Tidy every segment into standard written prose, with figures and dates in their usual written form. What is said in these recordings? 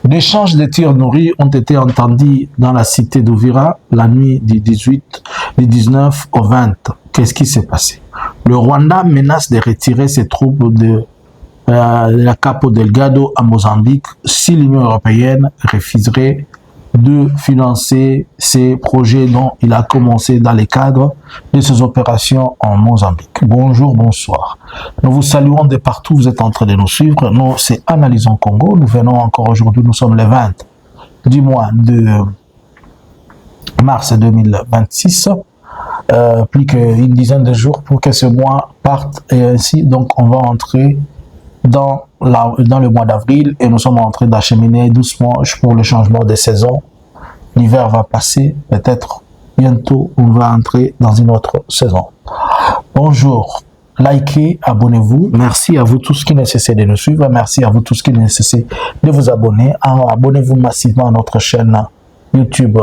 D'échanges de tirs nourris ont été entendus dans la cité d'Ouvira la nuit du 19 au 20. Qu'est-ce qui s'est passé? Le Rwanda menace de retirer ses troupes de la Cabo Delgado à Mozambique si l'Union européenne refuserait de financer ces projets dont il a commencé dans le cadre de ses opérations en Mozambique. Bonjour, bonsoir. Nous vous saluons de partout, vous êtes en train de nous suivre. Nous, c'est Analysons Congo. Nous venons encore aujourd'hui, nous sommes le 20 du mois de mars 2026. Plus qu'une dizaine de jours pour que ce mois parte et ainsi, donc on va entrer dans le mois d'avril et nous sommes en train d'acheminer doucement pour le changement de saison. L'hiver va passer, peut-être bientôt on va entrer dans une autre saison. Bonjour, likez, abonnez-vous. Merci à vous tous qui nécessitent de nous suivre. Merci à vous tous qui nécessitent de vous abonner. Abonnez-vous massivement à notre chaîne YouTube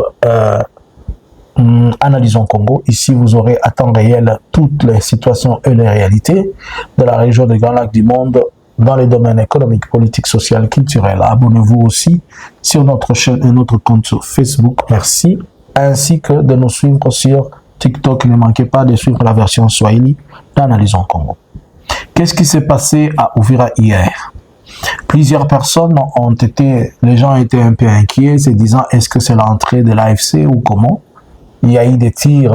Analysons Congo. Ici, vous aurez à temps réel toutes les situations et les réalités de la région des Grands Lacs du monde dans les domaines économiques, politiques, sociaux, culturels. Abonnez-vous aussi sur notre chaîne et notre compte sur Facebook. Merci. Ainsi que de nous suivre sur TikTok. Ne manquez pas de suivre la version Swahili d'Analysons Congo. Qu'est-ce qui s'est passé à Uvira hier? Plusieurs personnes les gens étaient un peu inquiets, se disant est-ce que c'est l'entrée de l'AFC ou comment? Il y a eu des tirs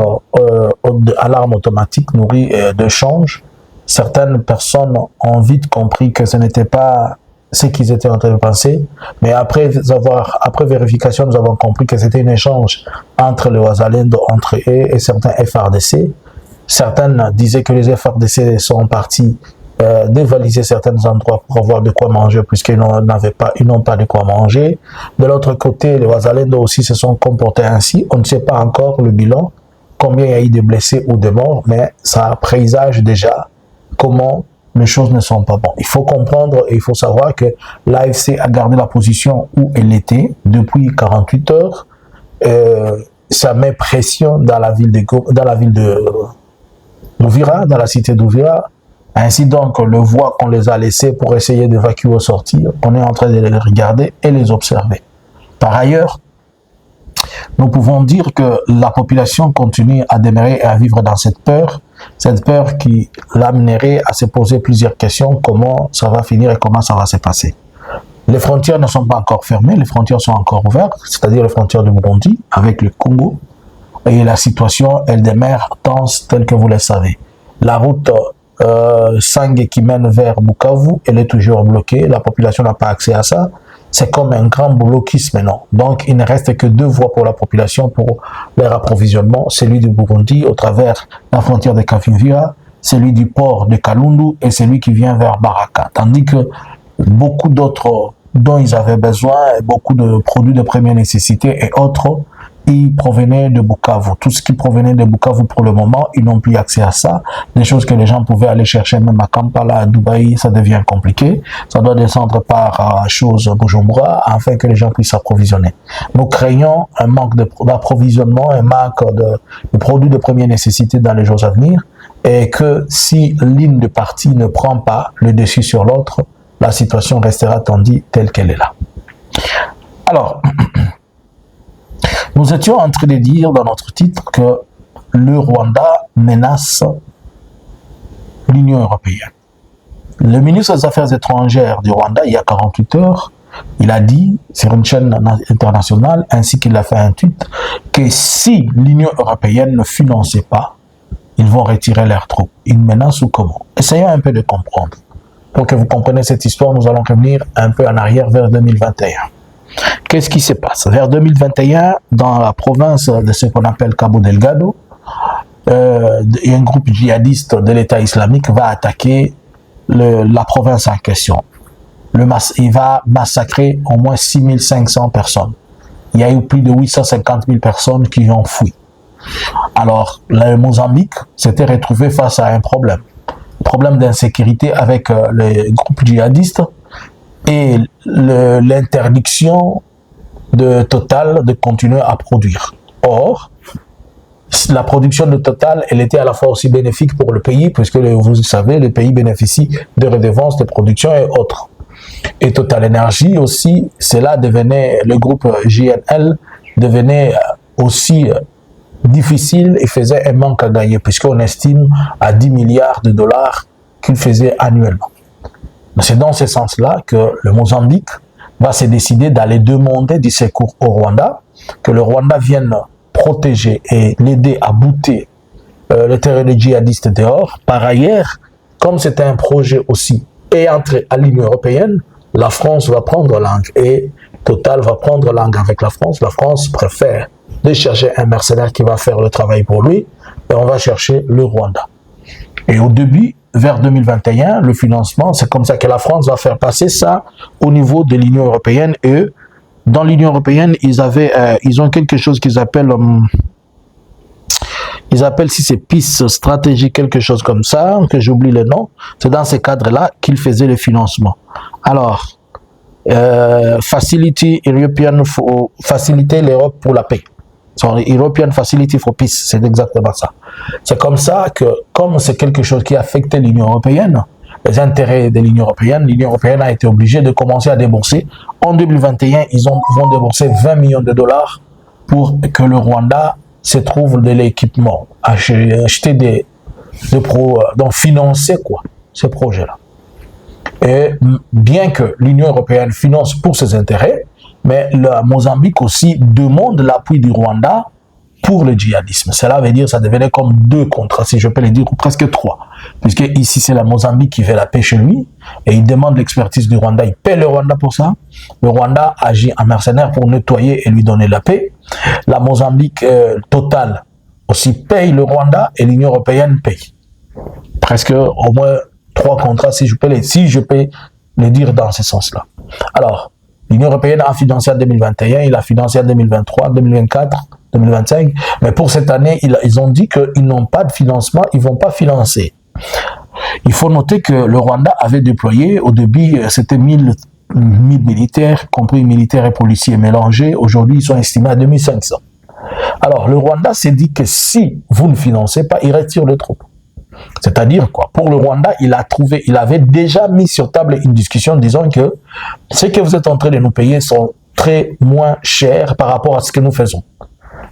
à l'arme automatique nourris de change. Certaines personnes ont vite compris que ce n'était pas ce qu'ils étaient en train de penser, mais après vérification, nous avons compris que c'était un échange entre les Wazalendo, entre eux et certains FRDC. Certaines disaient que les FRDC sont partis dévaliser certains endroits pour avoir de quoi manger puisqu'ils n'ont pas de quoi manger. De l'autre côté, les Wazalendo aussi se sont comportés ainsi. On ne sait pas encore le bilan, combien il y a eu de blessés ou de morts, mais ça présage déjà comment les choses ne sont pas bonnes. Il faut comprendre et il faut savoir que l'AFC a gardé la position où elle était depuis 48 heures. Ça met pression dans la ville d'Ouvira, dans la cité d'Ouvira. Ainsi donc, le voie qu'on les a laissés pour essayer d'évacuer au sortir, on est en train de les regarder et les observer. Par ailleurs, nous pouvons dire que la population continue à demeurer et à vivre dans cette peur qui l'amènerait à se poser plusieurs questions, comment ça va finir et comment ça va se passer. Les frontières ne sont pas encore fermées, les frontières sont encore ouvertes, c'est-à-dire les frontières du Burundi avec le Congo, et la situation, elle demeure tense telle que vous le savez. La route Sangue qui mène vers Bukavu, elle est toujours bloquée, la population n'a pas accès à ça. C'est comme un grand blocus maintenant. Donc, il ne reste que deux voies pour la population pour leur approvisionnement, celui du Burundi au travers la frontière de Kavimvira, celui du port de Kalundu et celui qui vient vers Baraka. Tandis que beaucoup d'autres dont ils avaient besoin, beaucoup de produits de première nécessité et autres, ils provenaient de Bukavu. Tout ce qui provenait de Bukavu pour le moment, ils n'ont plus accès à ça. Des choses que les gens pouvaient aller chercher même à Kampala, à Dubaï, ça devient compliqué. Ça doit descendre par Bujumbura afin que les gens puissent s'approvisionner. Nous craignons un manque d'approvisionnement, un manque de produits de première nécessité dans les jours à venir et que si l'une des parties ne prend pas le dessus sur l'autre, la situation restera tendue telle qu'elle est là. Alors, nous étions en train de dire dans notre titre que le Rwanda menace l'Union européenne. Le ministre des Affaires étrangères du Rwanda, il y a 48 heures, il a dit sur une chaîne internationale, ainsi qu'il a fait un tweet, que si l'Union européenne ne finançait pas, ils vont retirer leurs troupes. Une menace ou comment? Essayons un peu de comprendre. Pour que vous compreniez cette histoire, nous allons revenir un peu en arrière vers 2021. Qu'est-ce qui se passe? Vers 2021, dans la province de ce qu'on appelle Cabo Delgado, un groupe djihadiste de l'État islamique va attaquer la province en question. Il va massacrer au moins 6500 personnes. Il y a eu plus de 850 000 personnes qui ont fui. Alors, le Mozambique s'était retrouvé face à un problème d'insécurité avec les groupes djihadistes et l'interdiction de Total de continuer à produire. Or, la production de Total, elle était à la fois aussi bénéfique pour le pays, puisque vous savez, le pays bénéficie de redevances, de production et autres. Et Total Energy aussi, cela devenait, le groupe JNL devenait aussi difficile et faisait un manque à gagner, puisqu'on estime à 10 milliards de dollars qu'il faisait annuellement. C'est dans ce sens-là que le Mozambique va se décider d'aller demander du secours au Rwanda, que le Rwanda vienne protéger et l'aider à bouter les terroristes djihadistes dehors. Par ailleurs, comme c'était un projet aussi et entrer à l'Union européenne, la France va prendre langue et Total va prendre langue avec la France. La France préfère de chercher un mercenaire qui va faire le travail pour lui et on va chercher le Rwanda. Et au début, vers 2021, le financement, c'est comme ça que la France va faire passer ça au niveau de l'Union européenne. Et dans l'Union européenne, ils ont quelque chose qu'ils appellent, si c'est piste stratégique, quelque chose comme ça, que j'oublie le nom. C'est dans ces cadres-là qu'ils faisaient le financement. Alors, faciliter l'Europe pour la paix. European Facility for Peace, c'est exactement ça. C'est comme ça que, comme c'est quelque chose qui affectait l'Union européenne, les intérêts de l'Union européenne a été obligée de commencer à débourser. En 2021, vont débourser 20 millions de dollars pour que le Rwanda se trouve de l'équipement, acheter donc financer ce projet-là. Et bien que l'Union européenne finance pour ses intérêts, mais le Mozambique aussi demande l'appui du Rwanda pour le djihadisme. Cela veut dire que ça devenait comme deux contrats, si je peux le dire, ou presque trois. Puisque ici, c'est la Mozambique qui fait la paix chez lui, et il demande l'expertise du Rwanda. Il paie le Rwanda pour ça. Le Rwanda agit en mercenaire pour nettoyer et lui donner la paix. La Mozambique Total aussi paye le Rwanda, et l'Union européenne paye. Presque au moins trois contrats, si je peux le dire dans ce sens-là. Alors, l'Union européenne a financé en 2021, il a financé en 2023, 2024, 2025, mais pour cette année, ils ont dit qu'ils n'ont pas de financement, ils ne vont pas financer. Il faut noter que le Rwanda avait déployé, au début, c'était 1000 militaires, compris militaires et policiers mélangés. Aujourd'hui, ils sont estimés à 2500. Alors, le Rwanda s'est dit que si vous ne financez pas, il retire les troupes. C'est-à-dire quoi? Pour le Rwanda, il avait déjà mis sur table une discussion disant que ce que vous êtes en train de nous payer sont très moins chers par rapport à ce que nous faisons.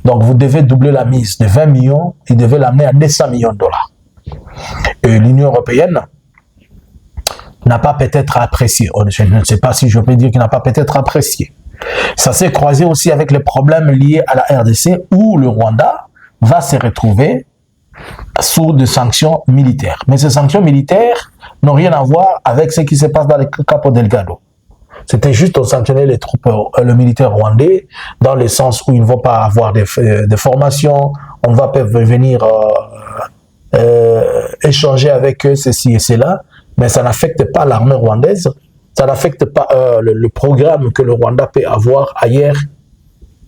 Donc vous devez doubler la mise de 20 millions, il devait l'amener à 200 millions de dollars. Et l'Union européenne n'a pas peut-être apprécié. Je ne sais pas si je peux dire qu'il n'a pas peut-être apprécié. Ça s'est croisé aussi avec les problèmes liés à la RDC où le Rwanda va se retrouver sous des sanctions militaires. Mais ces sanctions militaires n'ont rien à voir avec ce qui se passe dans le Cabo Delgado. C'était juste de sanctionner les troupes, le militaire rwandais, dans le sens où ils ne vont pas avoir des formations, on ne va pas venir échanger avec eux, ceci et cela, mais ça n'affecte pas l'armée rwandaise, ça n'affecte pas le programme que le Rwanda peut avoir ailleurs,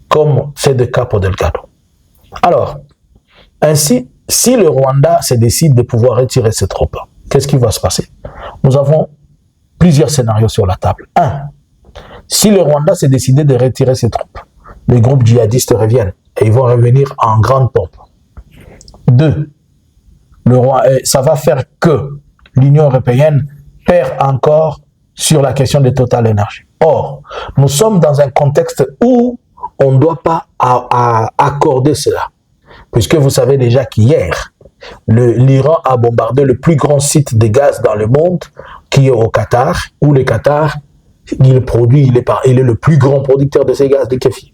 comme c'est de Cabo Delgado. Alors, ainsi, si le Rwanda se décide de pouvoir retirer ses troupes, qu'est-ce qui va se passer? Nous avons plusieurs scénarios sur la table. 1. Si le Rwanda s'est décidé de retirer ses troupes, les groupes djihadistes reviennent et ils vont revenir en grande pompe. 2. Ça va faire que l'Union européenne perd encore sur la question de Total Energy. Or, nous sommes dans un contexte où on ne doit pas accorder cela. Puisque vous savez déjà qu'hier, l'Iran a bombardé le plus grand site de gaz dans le monde, qui est au Qatar, où le Qatar, il est le plus grand producteur de ces gaz de kéfir.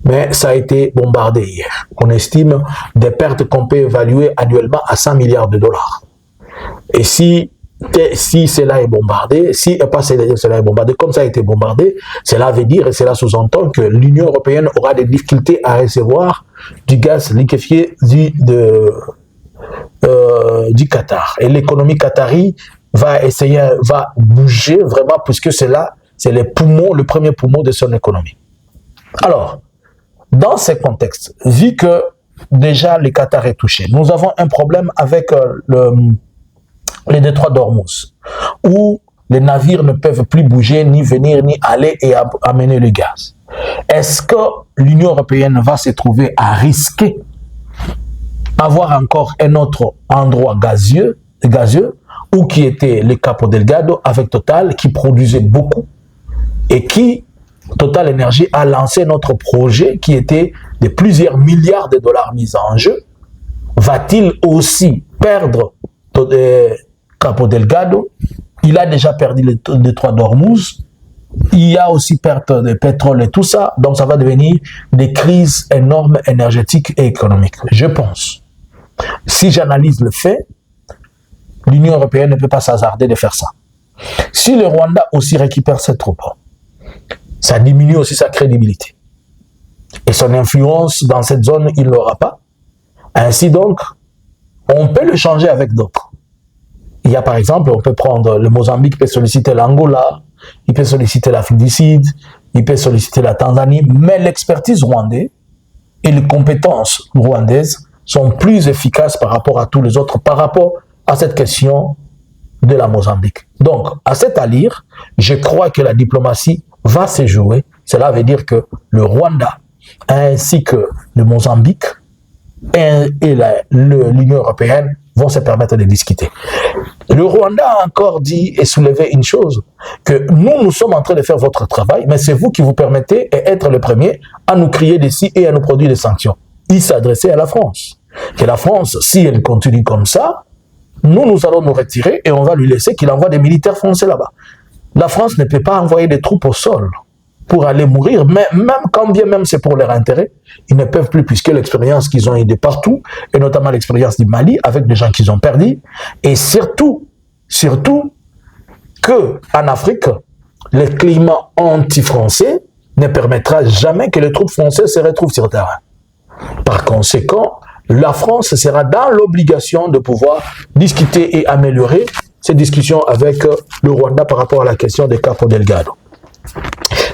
Mais ça a été bombardé hier. On estime des pertes qu'on peut évaluer annuellement à 100 milliards de dollars. Et si cela est bombardé, cela est bombardé comme ça a été bombardé, cela veut dire et cela sous-entend que l'Union européenne aura des difficultés à recevoir du gaz liquéfié du Qatar. Et l'économie qatari va bouger vraiment puisque c'est le premier poumon de son économie. Alors, dans ce contexte, vu que déjà le Qatar est touché, nous avons un problème avec les détroits d'Ormuz, où les navires ne peuvent plus bouger, ni venir, ni aller et amener le gaz. Est-ce que l'Union européenne va se trouver à risquer avoir encore un autre endroit gazeux, où qui était le Capo Delgado avec Total, qui produisait beaucoup, et qui, Total Energy, a lancé notre projet qui était de plusieurs milliards de dollars mis en jeu. Va-t-il aussi perdre Capo Delgado? Il a déjà perdu le détroit d'Ormuz. Il y a aussi perte de pétrole et tout ça. Donc, ça va devenir des crises énormes énergétiques et économiques. Je pense. Si j'analyse le fait, l'Union européenne ne peut pas s'hasarder de faire ça. Si le Rwanda aussi récupère ses troupes, ça diminue aussi sa crédibilité. Et son influence dans cette zone, il ne l'aura pas. Ainsi donc, on peut le changer avec d'autres. Il y a par exemple, on peut prendre le Mozambique, peut solliciter l'Angola, il peut solliciter l'Afrique du Sud, il peut solliciter la Tanzanie, mais l'expertise rwandaise et les compétences rwandaises sont plus efficaces par rapport à tous les autres, par rapport à cette question de la Mozambique. Donc, à cette allure, je crois que la diplomatie va se jouer. Cela veut dire que le Rwanda, ainsi que le Mozambique et l'Union européenne vont se permettre de discuter. Le Rwanda a encore dit et soulevé une chose, que nous sommes en train de faire votre travail, mais c'est vous qui vous permettez et être le premier à nous crier dessus et à nous produire des sanctions. Il s'adressait à la France. Que la France, si elle continue comme ça, nous allons nous retirer et on va lui laisser qu'il envoie des militaires français là-bas. La France ne peut pas envoyer des troupes au sol pour aller mourir, mais même quand bien même c'est pour leur intérêt, ils ne peuvent plus, puisque l'expérience qu'ils ont eu de partout, et notamment l'expérience du Mali, avec des gens qu'ils ont perdus, et surtout que en Afrique, le climat anti-français ne permettra jamais que les troupes françaises se retrouvent sur le terrain. Par conséquent, la France sera dans l'obligation de pouvoir discuter et améliorer ces discussions avec le Rwanda par rapport à la question des Capo Delgado.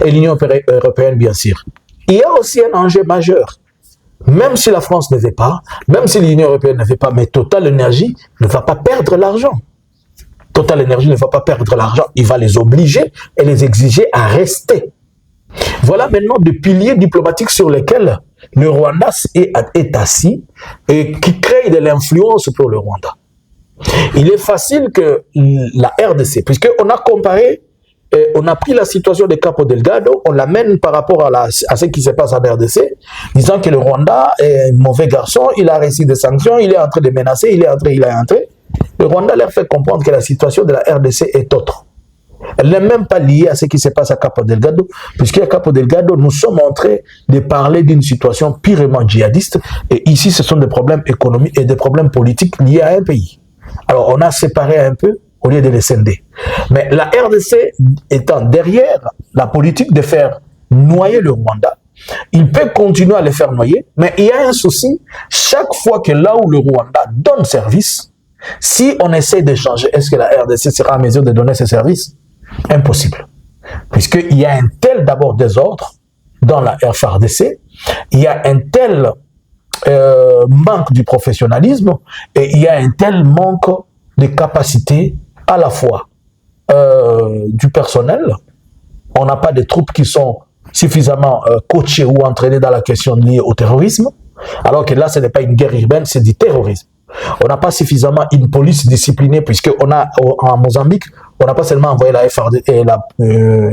Et l'Union européenne, bien sûr. Il y a aussi un enjeu majeur. Même si la France ne veut pas, même si l'Union européenne ne veut pas, mais Total Energy ne va pas perdre l'argent. Total Energy ne va pas perdre l'argent. Il va les obliger et les exiger à rester. Voilà maintenant des piliers diplomatiques sur lesquels le Rwanda est assis et qui créent de l'influence pour le Rwanda. Il est facile que la RDC, puisqu'on a comparé, on a pris la situation de Capo Delgado, on l'amène par rapport à ce qui se passe en RDC, disant que le Rwanda est un mauvais garçon, il a reçu des sanctions, il est en train de menacer, il est entré. Le Rwanda leur fait comprendre que la situation de la RDC est autre. Elle n'est même pas liée à ce qui se passe à Capo Delgado, puisqu'à Capo Delgado, nous sommes en train de parler d'une situation purement djihadiste, et ici, ce sont des problèmes économiques et des problèmes politiques liés à un pays. Alors, on a séparé un peu au lieu de les scinder. Mais la RDC étant derrière la politique de faire noyer le Rwanda, il peut continuer à le faire noyer, mais il y a un souci, chaque fois que là où le Rwanda donne service, si on essaie d'échanger, est-ce que la RDC sera en mesure de donner ce service? Impossible. Puisqu'il y a un tel d'abord désordre dans la FARDC, il y a un tel manque du professionnalisme et il y a un tel manque de capacité à la fois du personnel. On n'a pas de troupes qui sont suffisamment coachées ou entraînées dans la question liée au terrorisme, alors que là, ce n'est pas une guerre urbaine, c'est du terrorisme. On n'a pas suffisamment une police disciplinée, puisqu'on a en Mozambique, on n'a pas seulement envoyé la FRD et le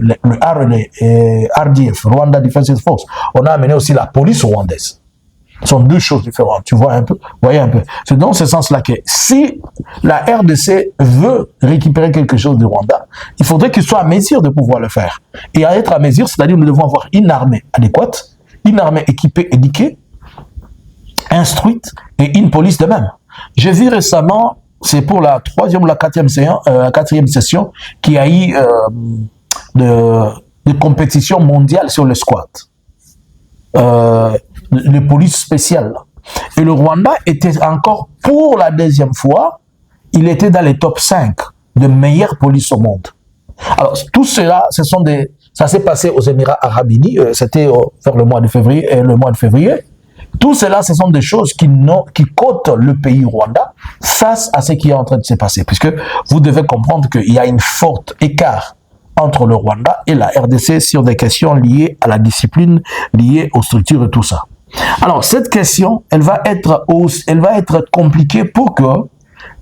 RDF, Rwanda Defense Force, on a amené aussi la police rwandaise. Ce sont deux choses différentes, tu vois un peu, voyez un peu. C'est dans ce sens-là que si la RDC veut récupérer quelque chose du Rwanda, il faudrait qu'il soit à mesure de pouvoir le faire. Et à être à mesure, c'est-à-dire nous devons avoir une armée adéquate, une armée équipée, éduquée, instruite et une police de même. J'ai vu récemment, c'est pour la troisième ou la quatrième session, qu'il y a eu de compétition mondiale sur le squat. Les polices spéciales. Et le Rwanda était encore, pour la deuxième fois, il était dans les top 5 de meilleures polices au monde. Alors, tout cela, ça s'est passé aux Émirats Arabes Unis, c'était vers le mois de février, Tout cela, ce sont des choses qui cotent le pays Rwanda face à ce qui est en train de se passer. Puisque vous devez comprendre qu'il y a un fort écart entre le Rwanda et la RDC sur des questions liées à la discipline, liées aux structures et tout ça. Alors, cette question, elle va être compliquée pour que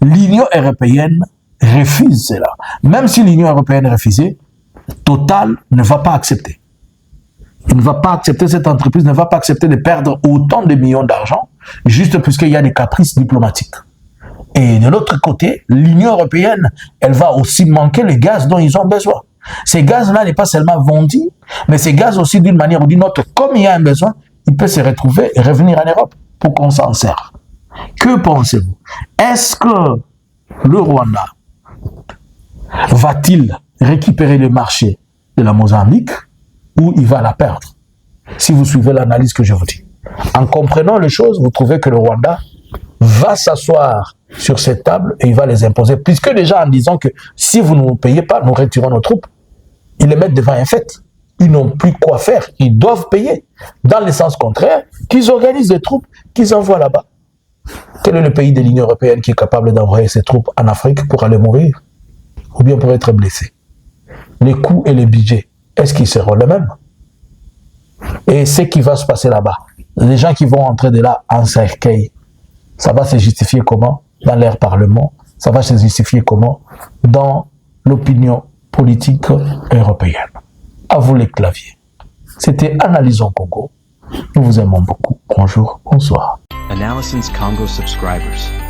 l'Union européenne refuse cela. Même si l'Union européenne refusait, Total ne va pas accepter. Il ne va pas accepter, cette entreprise ne va pas accepter de perdre autant de millions d'argent, juste puisqu'il y a des caprices diplomatiques. Et de l'autre côté, l'Union européenne, elle va aussi manquer le gaz dont ils ont besoin. Ces gaz-là n'est pas seulement vendu, mais ces gaz aussi d'une manière ou d'une autre, comme il y a un besoin, il peut se retrouver et revenir en Europe pour qu'on s'en serve. Que pensez-vous? Est-ce que le Rwanda va-t-il récupérer le marché de la Mozambique ou il va la perdre? Si vous suivez l'analyse que je vous dis. En comprenant les choses, vous trouvez que le Rwanda va s'asseoir sur cette table et il va les imposer. Puisque déjà en disant que si vous ne nous payez pas, nous retirons nos troupes, ils les mettent devant un fait. Ils n'ont plus quoi faire. Ils doivent payer. Dans le sens contraire, qu'ils organisent des troupes, qu'ils envoient là-bas. Quel est le pays de l'Union européenne qui est capable d'envoyer ses troupes en Afrique pour aller mourir? Ou bien pour être blessé? Les coûts et les budgets, est-ce qu'ils seront les mêmes? Et ce qui va se passer là-bas, les gens qui vont entrer de là en cercueil, ça va se justifier comment? Dans leur parlement, ça va se justifier comment? Dans l'opinion politique européenne. À vous les claviers. C'était Analysons Congo. Nous vous aimons beaucoup. Bonjour, bonsoir. Analysons Congo subscribers.